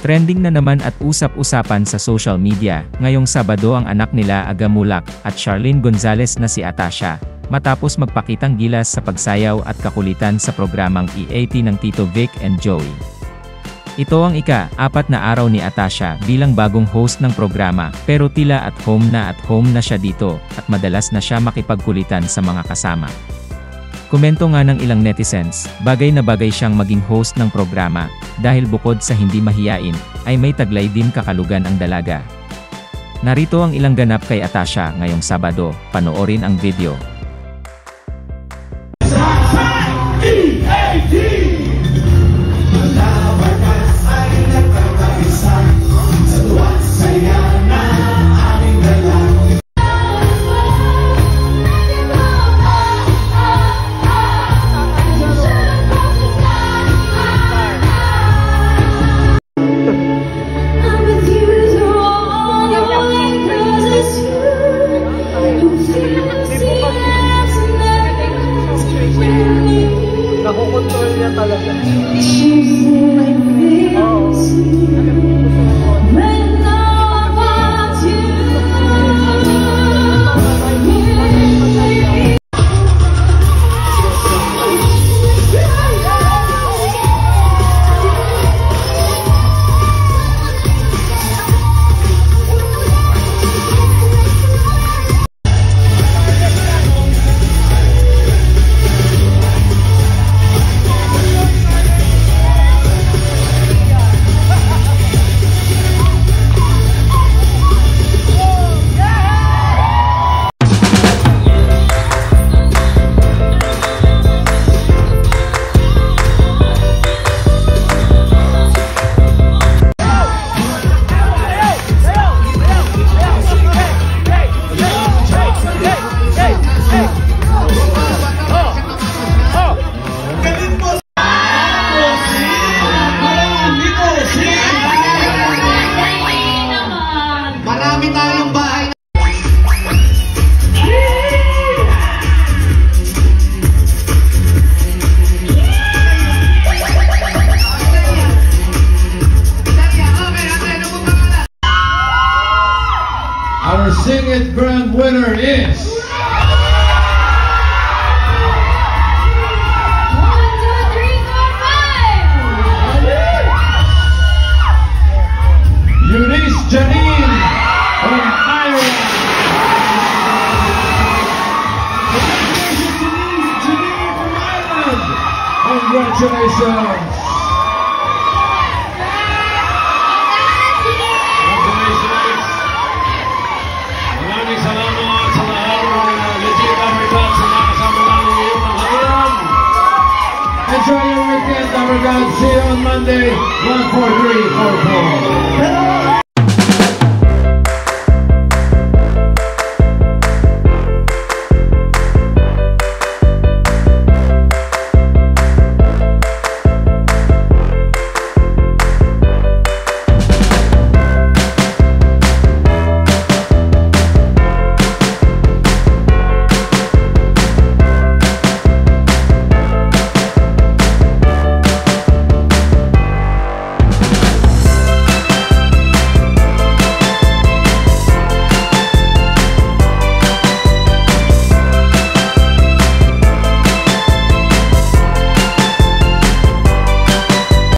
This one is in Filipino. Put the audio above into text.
Trending na naman at usap-usapan sa social media, ngayong Sabado ang anak nila Aga Mulak at Charlene Gonzalez na si Atasha, matapos magpakitang gilas sa pagsayaw at kakulitan sa programang E80 ng Tito Vic and Joey. Ito ang ika-4 na araw ni Atasha bilang bagong host ng programa, pero tila at home na siya dito, at madalas na siya makipagkulitan sa mga kasama. Komento nga ng ilang netizens, bagay na bagay siyang maging host ng programa, dahil bukod sa hindi mahiyain, ay may taglay din kakalugan ang dalaga. Narito ang ilang ganap kay Atasha ngayong Sabado, panoorin ang video. Nakukontrol niya talaga. Marami tayong bahay. Our Sing It grand winner is Eunice Janine from Ireland. Congratulations, Janine from Ireland. Congratulations. Maraming salamat sa lahat ng mga legit Americans sa mga kasama namin ngayon ng hanggang. Enjoy your weekend, Americans. See you on Monday, 14344.